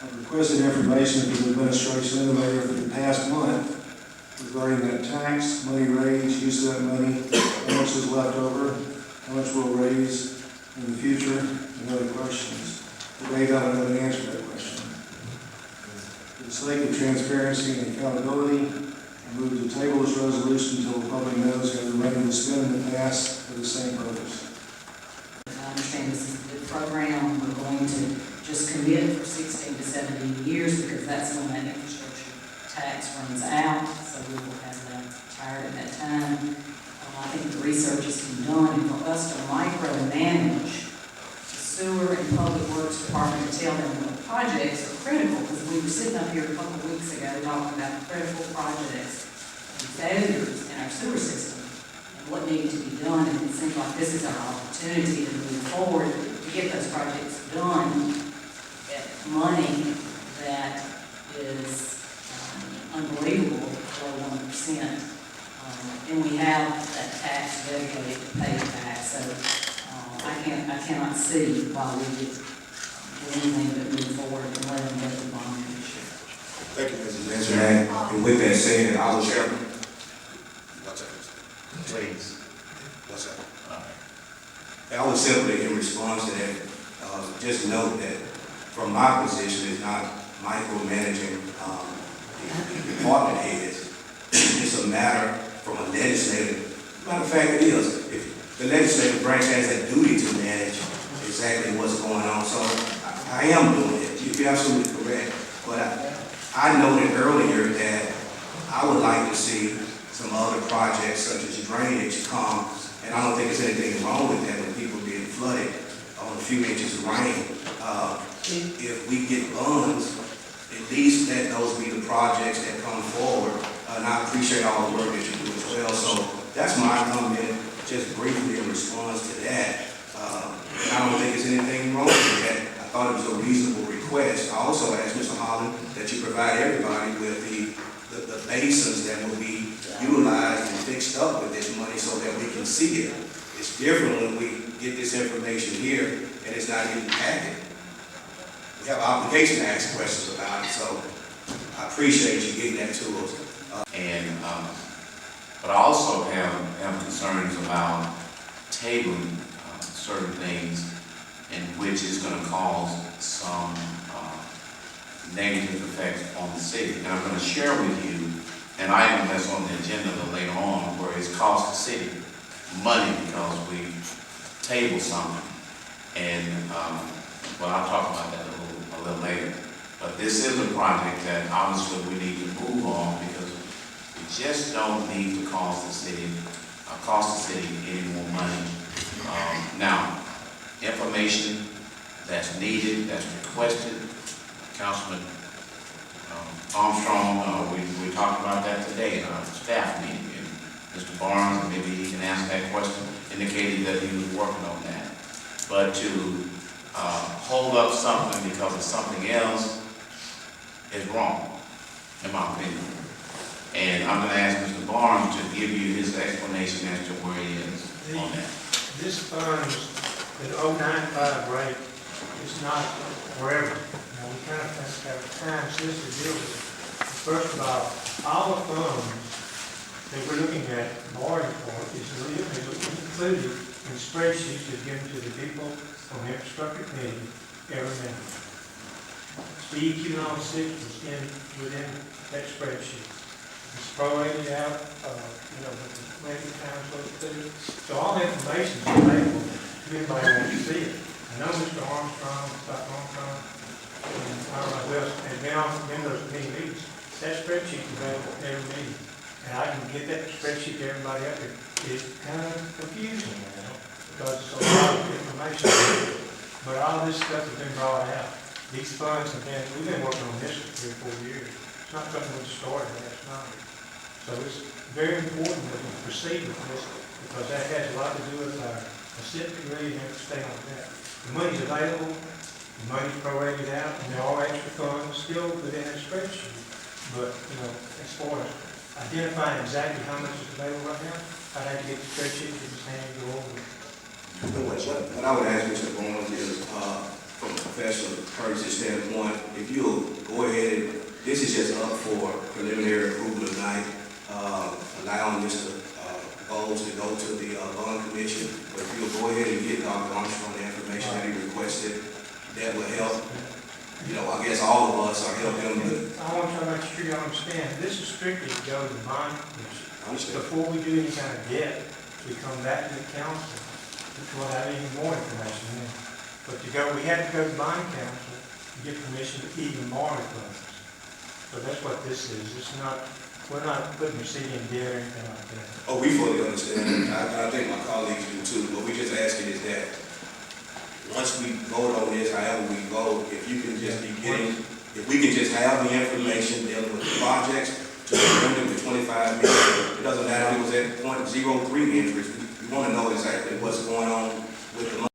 I've requested information from the administration and the mayor for the past month regarding that tax, money raised, use of that money, how much is left over, how much we'll raise in the future, and other questions. Today, I don't have an answer to that question. For the sake of transparency and accountability, I move to table this resolution until the public knows how the money was spent in the past for the same purpose. I understand this is a good program. We're going to just commit for 16 to 17 years because that's when that infrastructure tax runs out. So we will have that retired at that time. I think the research has been done, and for us to micromanage the sewer and public works department to tell them what projects are critical, because we were sitting up here a couple of weeks ago talking about critical projects and failures in our sewer system and what needed to be done, and it seems like this is our opportunity to move forward to get those projects done at money that is unbelievable, below 1%. And we have that tax dedicated to pay it back, so I cannot see why we would do anything but move forward and let them get the bond issue. Thank you, Mrs. Nancy. And with that said, I will share. Please. What's that? I would simply, in response to that, just note that from my position, it's not micromanaging the department heads. It's a matter from a legislative. Matter of fact, it is. If the legislative branch has a duty to manage exactly what's going on, so I am doing it. You're absolutely correct. But I noted earlier that I would like to see some other projects such as drainage come, and I don't think there's anything wrong with that when people get flooded on a few inches of rain. If we get funds, at least let those be the projects that come forward. And I appreciate all the work that you do as well. So that's my comment, just briefly in response to that. And I don't think there's anything wrong with that. I thought it was a reasonable request. I also asked Mr. Holland that you provide everybody with the basins that will be utilized and fixed up with this money so that we can see it. It's different when we get this information here and it's not even packed. We have an obligation to ask questions about it, so I appreciate you getting that to us. But I also have concerns about tabling certain things in which is going to cause some negative effects on the city. And I'm going to share with you an item that's on the agenda later on where it's cost the city money because we tabled something. And well, I'll talk about that a little later. But this is a project that obviously we need to move on because we just don't need to cost the city any more money. Now, information that's needed, that's requested, Councilman Armstrong, we talked about that today in our staff meeting. And Mr. Barnes, maybe he can answer that question, indicated that he was working on that. But to hold up something because of something else is wrong, in my opinion. And I'm going to ask Mr. Barnes to give you his explanation as to where he is on that. This funds, the 095 rate is not forever. Now, we kind of have time since to deal with it. First of all the funds that we're looking at borrowing for is included in spreadsheets that given to the people on the infrastructure committee every minute. CEQ 06 was within that spreadsheet. It's prorated out, with the length of time goes through. So all the information is available to anybody who wants to see it. I know Mr. Armstrong, Dr. Armstrong, and I don't know who else has been on those committee meetings. That spreadsheet is available every meeting. And I can get that spreadsheet to everybody up here. It's kind of confusing now because it's a lot of information. But all this stuff has been brought out. These funds have been, we've been working on this for 3 or 4 years. It's not something we just started last night. So it's very important that we proceed with this because that has a lot to do with our assent degree and everything like that. The money's available, the money's prorated out, and there are extra funds still within that spreadsheet. But, as far as identifying exactly how much is available right now, I'd have to get the spreadsheet to just hand and go over it. What I would ask Mr. Barnes is, from a professional courtesy standpoint, if you'll go ahead and, this is just up for preliminary approval tonight, allowing Mr. Bowles to go to the bond commission, but if you'll go ahead and get Dr. Armstrong the information that he requested, that will help, you know, I guess all of us are helping him with. I want to make sure you understand, this is strictly to go to the bond commission. I understand. Before we do any kind of debt, we come back to the council, which will have even more information in. But to go, we had to go to bond council to get permission to even borrow funds. So that's what this is. It's not, we're not putting the city in debt or anything like that. Oh, we fully understand, I think my colleagues do too, but we just asking is that, once we vote on this, however we vote, if you can just be getting, if we can just have the information dealing with the projects to remember the 25 million, it doesn't matter if it was at .03 interest, we want to know exactly what's going on with the money.